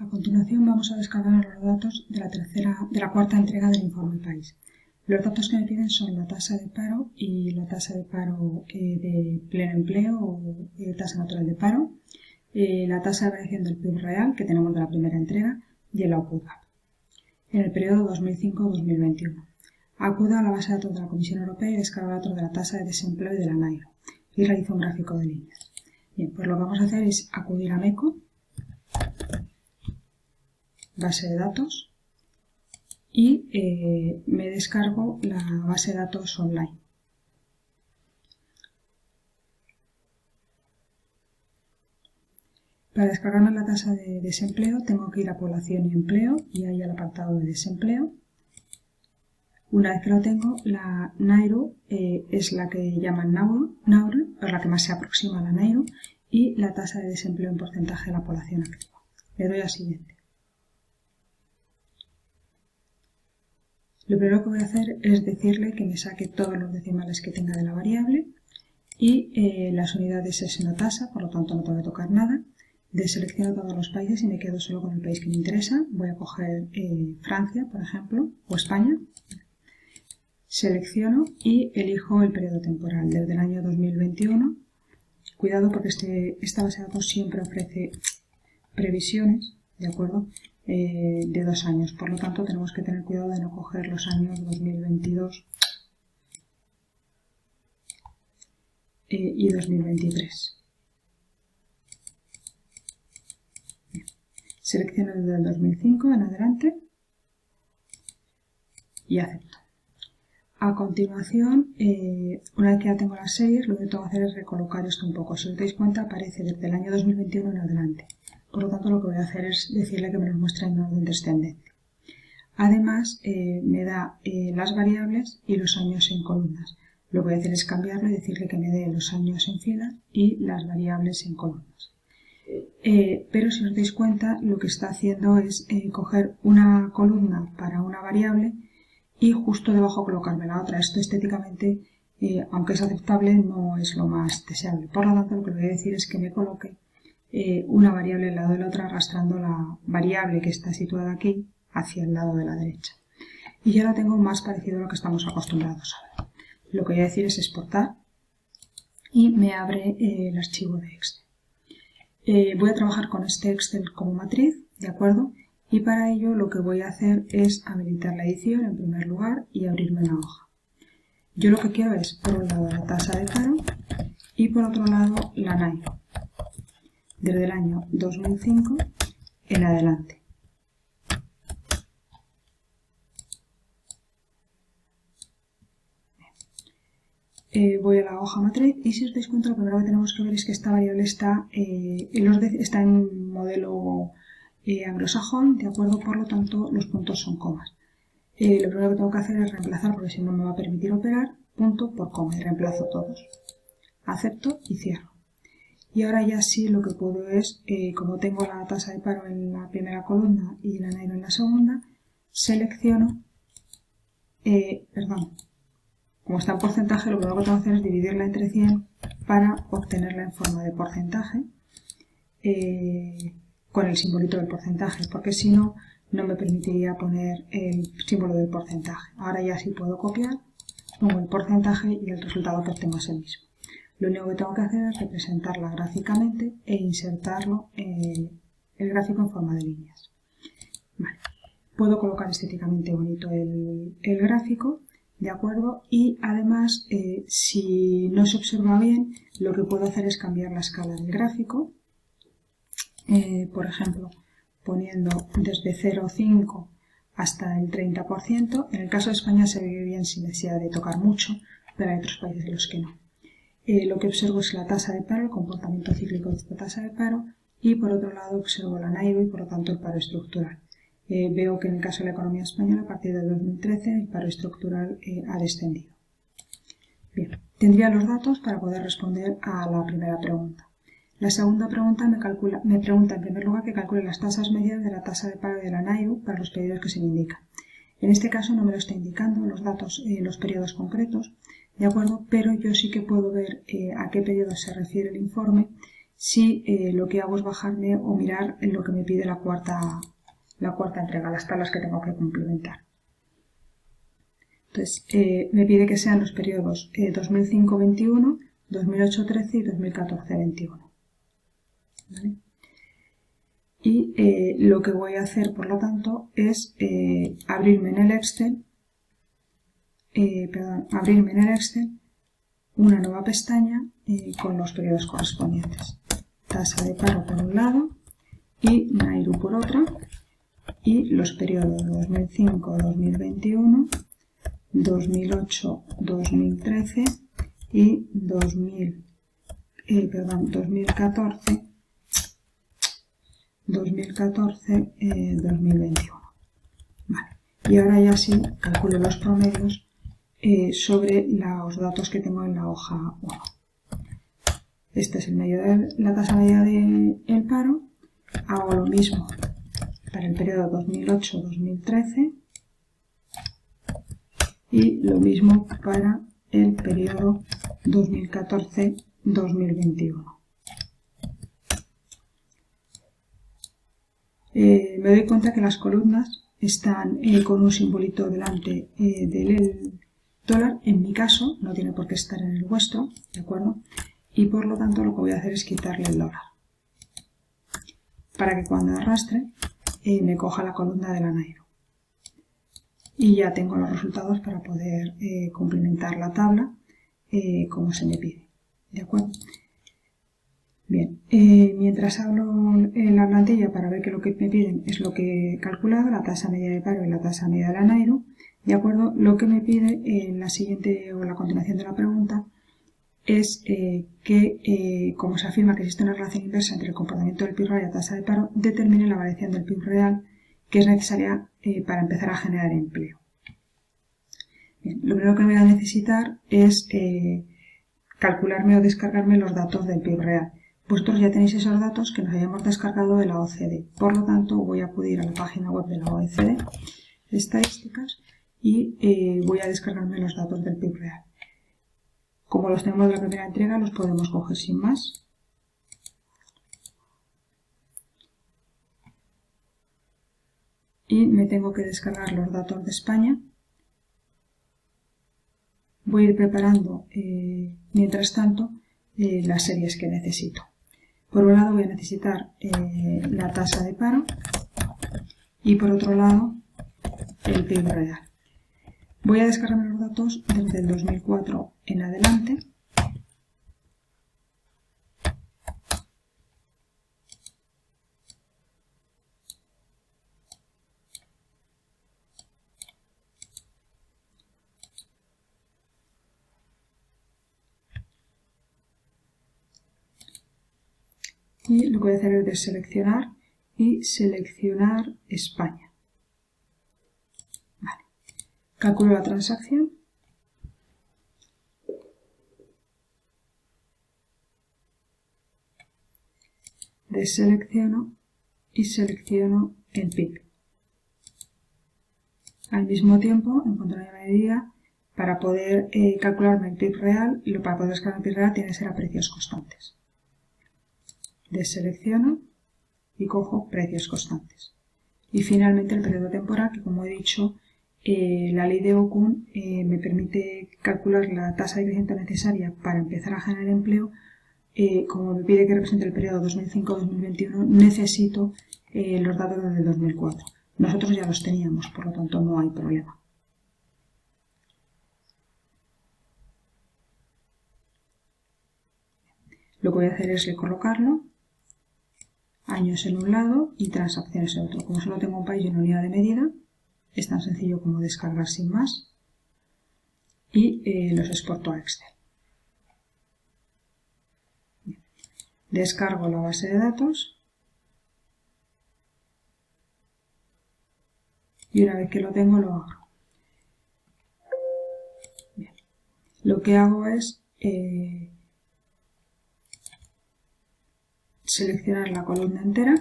A continuación vamos a descargar los datos de la cuarta entrega del informe país. Los datos que me piden son la tasa de paro y la tasa de paro de pleno empleo o tasa natural de paro, la tasa de variación del PIB real que tenemos de la primera entrega y el output gap en el periodo 2005-2021. Acuda a la base de datos de la Comisión Europea y descarga datos de la tasa de desempleo y de la NAIRO y realiza un gráfico de líneas. Bien, pues lo que vamos a hacer es acudir a MECO, base de datos, y me descargo la base de datos online. Para descargarme la tasa de desempleo tengo que ir a población y empleo y ahí al apartado de desempleo. Una vez que lo tengo, la NAIRO es la que llaman NAURL, o la que más se aproxima a la NAIRO, y la tasa de desempleo en porcentaje de la población activa. Le doy a siguiente. Lo primero que voy a hacer es decirle que me saque todos los decimales que tenga de la variable y las unidades es una tasa, por lo tanto no tengo que tocar nada. Deselecciono todos los países y me quedo solo con el país que me interesa. Voy a coger Francia, por ejemplo, o España. Selecciono y elijo el periodo temporal desde el año 2021. Cuidado porque esta base de datos siempre ofrece previsiones, ¿de acuerdo? De 2 años. Por lo tanto, tenemos que tener cuidado de no coger los años 2022 y 2023. Bien. Selecciono desde el 2005 en adelante y acepto. A continuación, una vez que ya tengo las series, lo que tengo que hacer es recolocar esto un poco. Si os dais cuenta, aparece desde el año 2021 en adelante. Por lo tanto, lo que voy a hacer es decirle que me los muestre en orden descendente. Además, me da las variables y los años en columnas. Lo que voy a hacer es cambiarlo y decirle que me dé los años en fila y las variables en columnas. Pero si os dais cuenta, lo que está haciendo es coger una columna para una variable y justo debajo colocarme la otra. Esto estéticamente, aunque es aceptable, no es lo más deseable. Por lo tanto, lo que le voy a decir es que me coloque una variable al lado de la otra, arrastrando la variable que está situada aquí hacia el lado de la derecha. Y ya la tengo más parecido a lo que estamos acostumbrados a ver. Lo que voy a decir es exportar y me abre el archivo de Excel. Voy a trabajar con este Excel como matriz, ¿de acuerdo? Y para ello lo que voy a hacer es habilitar la edición en primer lugar y abrirme una hoja. Yo lo que quiero es, por un lado, la tasa de paro y por otro lado, la NAIRO, desde el año 2005 en adelante. Voy a la hoja matriz y si os dais cuenta, lo primero que tenemos que ver es que esta variable está en modelo anglosajón, ¿de acuerdo? Por lo tanto, los puntos son comas. Lo primero que tengo que hacer es reemplazar, porque si no me va a permitir operar, punto por coma, y reemplazo todos. Acepto y cierro. Y ahora ya sí lo que puedo es, como tengo la tasa de paro en la primera columna y la NAIRO en la segunda, selecciono, como está en porcentaje, lo primero que tengo que hacer es dividirla entre 100 para obtenerla en forma de porcentaje, con el simbolito del porcentaje, porque si no, no me permitiría poner el símbolo del porcentaje. Ahora ya sí puedo copiar, pongo el porcentaje y el resultado que obtengo es el mismo. Lo único que tengo que hacer es representarla gráficamente e insertarlo el gráfico en forma de líneas. Vale. Puedo colocar estéticamente bonito el gráfico, ¿de acuerdo? Y además, si no se observa bien, lo que puedo hacer es cambiar la escala del gráfico. Por ejemplo, poniendo desde 0,5 hasta el 30%. En el caso de España se ve bien sin necesidad de tocar mucho, pero hay otros países en los que no. Lo que observo es la tasa de paro, el comportamiento cíclico de esta tasa de paro, y por otro lado observo la NAIRO y por lo tanto el paro estructural. Veo que en el caso de la economía española, a partir del 2013, el paro estructural ha descendido. Bien, tendría los datos para poder responder a la primera pregunta. La segunda pregunta me pregunta en primer lugar que calcule las tasas medias de la tasa de paro de la NAIRO para los periodos que se me indican. En este caso no me lo está indicando los datos, los periodos concretos, ¿de acuerdo? Pero yo sí que puedo ver a qué periodo se refiere el informe si lo que hago es bajarme o mirar en lo que me pide la cuarta entrega, las tablas que tengo que complementar. Entonces, me pide que sean los periodos 2005-21, 2008-13 y 2014-21. ¿Vale? Y lo que voy a hacer, por lo tanto, es abrirme en el Excel una nueva pestaña con los periodos correspondientes. Tasa de paro por un lado y NAIRU por otra, y los periodos 2005-2021, 2008-2013 y 2014-2021. Vale. Y ahora ya sí calculo los promedios sobre los datos que tengo en la hoja 1. Este es la tasa media del paro. Hago lo mismo para el periodo 2008-2013 y lo mismo para el periodo 2014-2021. Me doy cuenta que las columnas están con un simbolito delante del dólar. En mi caso, no tiene por qué estar en el vuestro, ¿de acuerdo? Y por lo tanto lo que voy a hacer es quitarle el dólar, para que cuando arrastre me coja la columna de la NAIRU. Y ya tengo los resultados para poder complementar la tabla como se me pide, ¿de acuerdo? Bien, mientras hablo en la plantilla para ver que lo que me piden es lo que he calculado, la tasa media de paro y la tasa media de la NAIRU, ¿de acuerdo? Lo que me pide en la siguiente o la continuación de la pregunta es que, como se afirma que existe una relación inversa entre el comportamiento del PIB real y la tasa de paro, determine la variación del PIB real que es necesaria para empezar a generar empleo. Bien, lo primero que voy a necesitar es calcularme o descargarme los datos del PIB real. Vosotros ya tenéis esos datos que nos hayamos descargado de la OCDE. Por lo tanto, voy a acudir a la página web de la OECD, estadísticas, y voy a descargarme los datos del PIB real. Como los tenemos de la primera entrega, los podemos coger sin más. Y me tengo que descargar los datos de España. Voy a ir preparando, mientras tanto, las series que necesito. Por un lado voy a necesitar la tasa de paro y por otro lado el PIB real. Voy a descargarme los datos desde el 2004 en adelante. Y lo que voy a hacer es deseleccionar y seleccionar España. Vale. Calculo la transacción. Deselecciono y selecciono el PIB. Al mismo tiempo, encuentro una medida para poder calcularme el PIB real, y para poder descargar el PIB real tiene que ser a precios constantes. Deselecciono y cojo precios constantes. Y finalmente el periodo temporal, que como he dicho, la ley de Okun me permite calcular la tasa de crecimiento necesaria para empezar a generar empleo. Como me pide que represente el periodo 2005-2021, necesito los datos del 2004. Nosotros ya los teníamos, por lo tanto no hay problema. Lo que voy a hacer es recolocarlo, años en un lado y transacciones en otro. Como solo tengo un país y una unidad de medida, es tan sencillo como descargar sin más y los exporto a Excel. Bien. Descargo la base de datos y una vez que lo tengo lo abro. Bien. Lo que hago es seleccionar la columna entera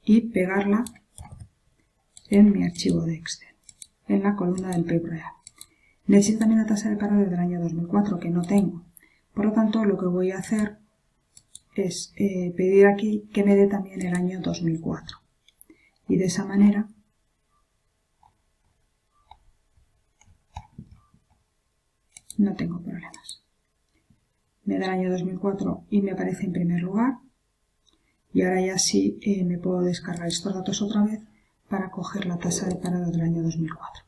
y pegarla en mi archivo de Excel, en la columna del PIB real. Necesito también la tasa de paro desde el año 2004, que no tengo. Por lo tanto, lo que voy a hacer es pedir aquí que me dé también el año 2004. Y de esa manera no tengo problemas. Me da el año 2004 y me aparece en primer lugar. Y ahora ya sí me puedo descargar estos datos otra vez para coger la tasa de paro del año 2004.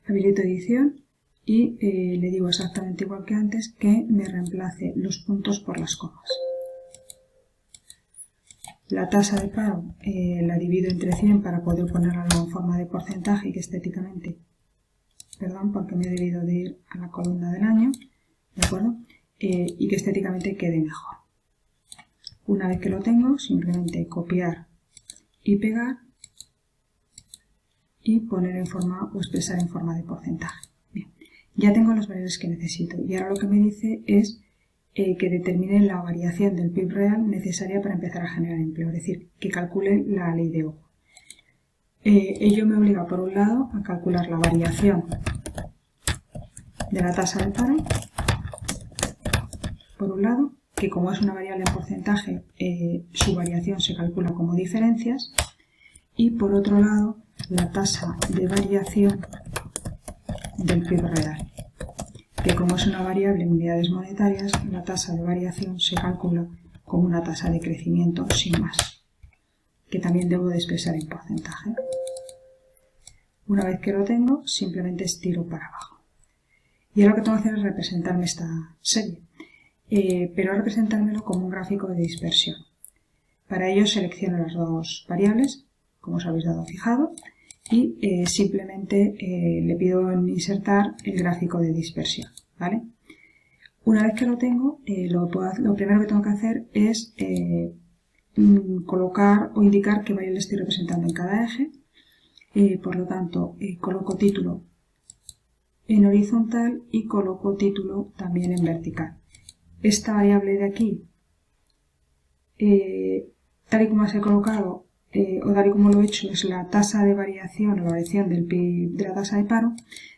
Habilito edición y le digo exactamente igual que antes que me reemplace los puntos por las comas. La tasa de paro la divido entre 100 para poder ponerla en forma de porcentaje y que estéticamente, perdón, porque me he debido de ir a la columna del año, ¿de acuerdo? Y que estéticamente quede mejor. Una vez que lo tengo, simplemente copiar y pegar y poner en forma o expresar en forma de porcentaje. Bien, ya tengo las variables que necesito y ahora lo que me dice es que determine la variación del PIB real necesaria para empezar a generar empleo, es decir, que calcule la ley de Ojo. Ello me obliga, por un lado, a calcular la variación de la tasa de paro, por un lado, que como es una variable en porcentaje, su variación se calcula como diferencias, y por otro lado, la tasa de variación del PIB real, que como es una variable en unidades monetarias, la tasa de variación se calcula como una tasa de crecimiento sin más, que también debo de expresar en porcentaje. Una vez que lo tengo, simplemente estiro para abajo. Y ahora lo que tengo que hacer es representarme esta serie, pero representármelo como un gráfico de dispersión. Para ello selecciono las dos variables, como os habéis dado fijado, y simplemente le pido en insertar el gráfico de dispersión, ¿vale? Una vez que lo tengo, lo primero que tengo que hacer es colocar o indicar qué variable estoy representando en cada eje. Por lo tanto, coloco título en horizontal y coloco título también en vertical. Esta variable de aquí, tal y como las he colocado, o tal y como lo he hecho, es la tasa de variación, la variación del PIB de la tasa de paro,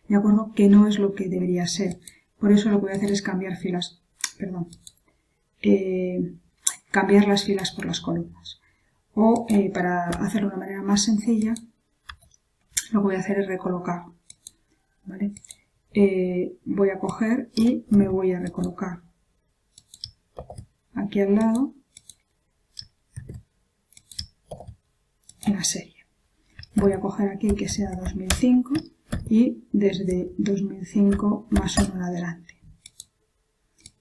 de acuerdo, que no es lo que debería ser. Por eso lo que voy a hacer es cambiar filas, cambiar las filas por las columnas. O para hacerlo de una manera más sencilla, lo que voy a hacer es recolocar, ¿vale? Voy a coger y me voy a recolocar aquí al lado en la serie. Voy a coger aquí que sea 2005 y desde 2005 más 1 en adelante.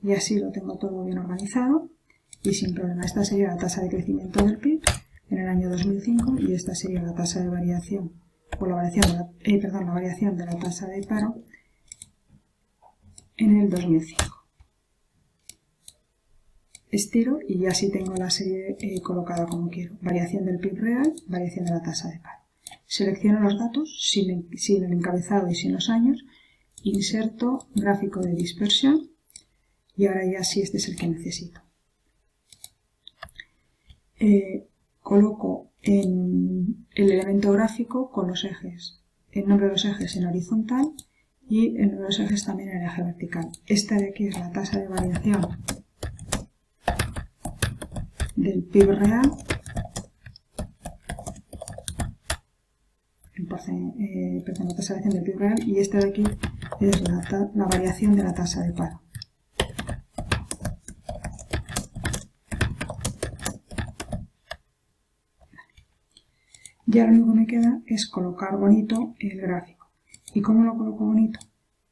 Y así lo tengo todo bien organizado y sin problema. Esta sería la tasa de crecimiento del PIB en el año 2005 y esta sería la tasa de variación, o la variación de la tasa de paro en el 2005. Estiro y ya sí tengo la serie colocada como quiero. Variación del PIB real, variación de la tasa de paro. Selecciono los datos sin el encabezado y sin los años, inserto gráfico de dispersión y ahora ya sí este es el que necesito. Coloco en el elemento gráfico con los ejes, el nombre de los ejes en horizontal y el número de los ejes también en el eje vertical. Esta de aquí es la tasa de variación del PIB real, la tasa de variación del PIB real, y esta de aquí es la variación de la tasa de paro. Ya lo único que me queda es colocar bonito el gráfico. ¿Y cómo lo coloco bonito?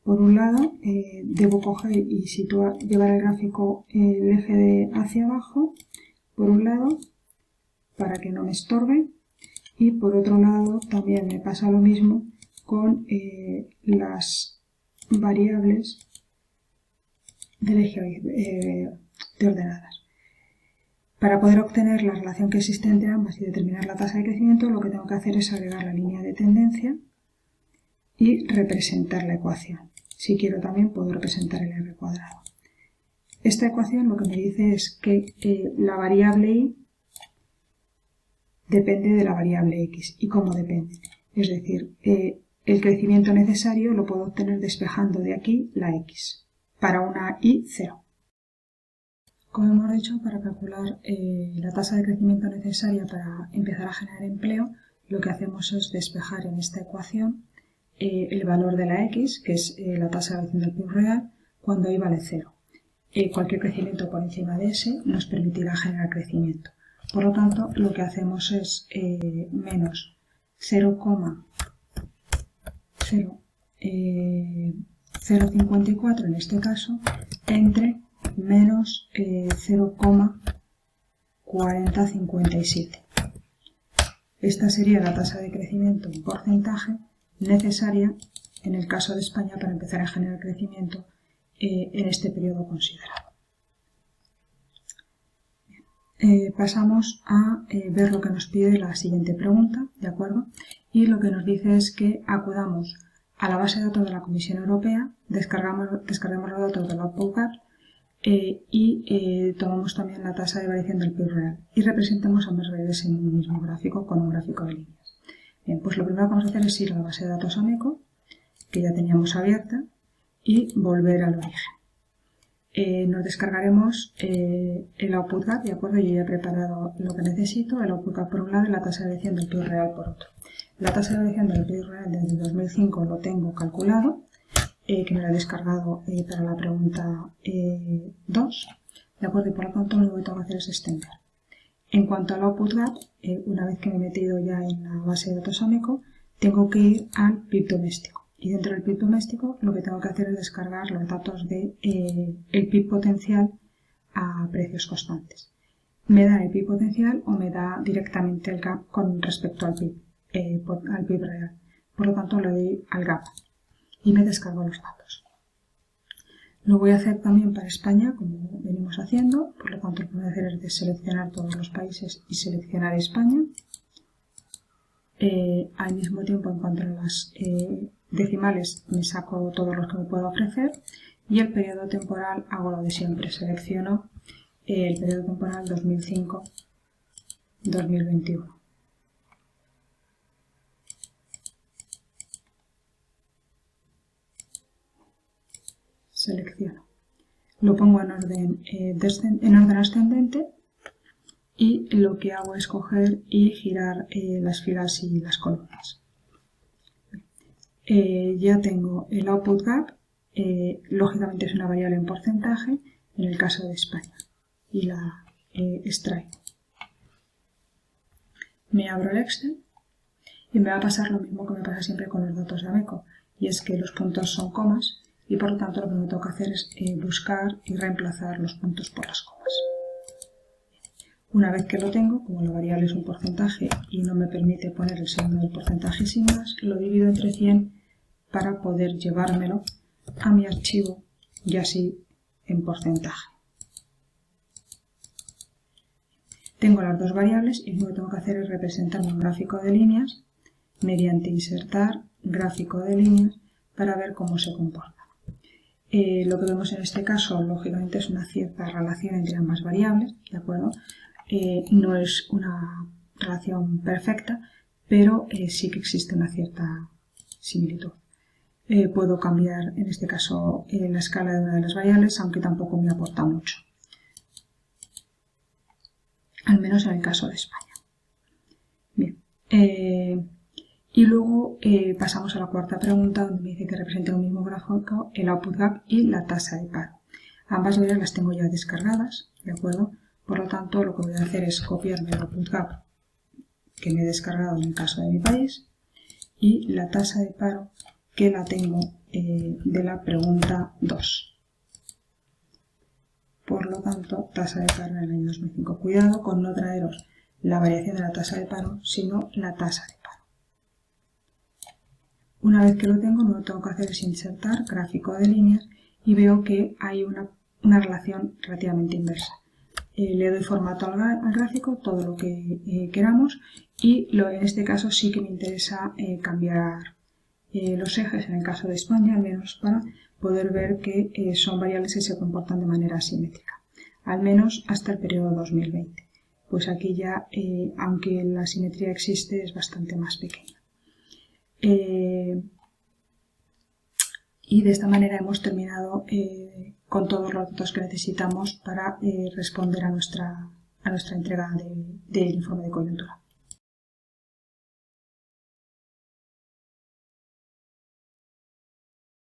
Por un lado, debo coger y llevar el gráfico el eje hacia abajo, por un lado, para que no me estorbe, y por otro lado también me pasa lo mismo con las variables del eje de ordenadas. Para poder obtener la relación que existe entre ambas y determinar la tasa de crecimiento, lo que tengo que hacer es agregar la línea de tendencia y representar la ecuación. Si quiero también puedo representar el R cuadrado. Esta ecuación lo que me dice es que la variable Y depende de la variable X. ¿Y cómo depende? Es decir, el crecimiento necesario lo puedo obtener despejando de aquí la x para una y 0. Como hemos dicho, para calcular la tasa de crecimiento necesaria para empezar a generar empleo, lo que hacemos es despejar en esta ecuación el valor de la x, que es la tasa de variación del PIB real, cuando y vale 0. Cualquier crecimiento por encima de ese nos permitirá generar crecimiento. Por lo tanto, lo que hacemos es menos 0,054 en este caso, entre menos 0,4057. Esta sería la tasa de crecimiento en porcentaje necesaria en el caso de España para empezar a generar crecimiento en este periodo considerado. Pasamos a ver lo que nos pide la siguiente pregunta, ¿de acuerdo? Y lo que nos dice es que acudamos a la base de datos de la Comisión Europea, descarguemos los datos del Output Gap y tomamos también la tasa de variación del PIB real y representemos ambas variables en un mismo gráfico con un gráfico de líneas. Bien, pues lo primero que vamos a hacer es ir a la base de datos AMECO, que ya teníamos abierta, y volver al origen. Nos descargaremos el Output Gap, ¿de acuerdo? Yo ya he preparado lo que necesito, el Output Gap por un lado y la tasa de variación del PIB real por otro. La tasa de variación del PIB real desde 2005 lo tengo calculado, que me la he descargado para la pregunta 2, ¿de acuerdo? Y por lo tanto lo que tengo que hacer es extender. En cuanto al Output Gap, una vez que me he metido ya en la base de datos AMECO, tengo que ir al PIB doméstico. Y dentro del PIB doméstico lo que tengo que hacer es descargar los datos del PIB potencial a precios constantes. ¿Me da el PIB potencial o me da directamente el gap con respecto al PIB real? Por lo tanto le doy al gap y me descargo los datos. Lo voy a hacer también para España, como venimos haciendo, por lo tanto lo que voy a hacer es deseleccionar todos los países y seleccionar España. Al mismo tiempo, en cuanto a las decimales, me saco todos los que me puedo ofrecer y el periodo temporal hago lo de siempre, selecciono el periodo temporal 2005-2021. Selecciono. Lo pongo en orden ascendente y lo que hago es coger y girar las filas y las columnas. Ya tengo el Output Gap, lógicamente es una variable en porcentaje en el caso de España y la extraigo. Me abro el Excel y me va a pasar lo mismo que me pasa siempre con los datos de AMECO, y es que los puntos son comas y por lo tanto lo que me toca hacer es buscar y reemplazar los puntos por las comas. Una vez que lo tengo, como la variable es un porcentaje y no me permite poner el signo del porcentaje sin más, lo divido entre 100 para poder llevármelo a mi archivo y así en porcentaje. Tengo las dos variables y lo que tengo que hacer es representar un gráfico de líneas mediante insertar gráfico de líneas para ver cómo se comporta. Lo que vemos en este caso, lógicamente, es una cierta relación entre ambas variables, ¿de acuerdo? No es una relación perfecta, pero sí que existe una cierta similitud. Puedo cambiar, en este caso, la escala de una de las variables, aunque tampoco me aporta mucho. Al menos en el caso de España. Bien. Y luego pasamos a la cuarta pregunta, donde me dice que representa un mismo gráfico el Output Gap y la tasa de paro. Ambas variables las tengo ya descargadas, ¿de acuerdo? Por lo tanto, lo que voy a hacer es copiarme el Output Gap que me he descargado en el caso de mi país y la tasa de paro que la tengo de la pregunta 2. Por lo tanto, tasa de paro en el año 2005. Cuidado con no traeros la variación de la tasa de paro, sino la tasa de paro. Una vez que lo tengo, lo que tengo que hacer es insertar gráfico de líneas y veo que hay una relación relativamente inversa. Le doy formato al gráfico, todo lo que queramos, y en este caso sí que me interesa cambiar los ejes, en el caso de España, al menos para poder ver que son variables que se comportan de manera asimétrica, al menos hasta el periodo 2020. Pues aquí ya, aunque la asimetría existe, es bastante más pequeña. Y de esta manera hemos terminado con todos los datos que necesitamos para responder a nuestra entrega del informe de coyuntura.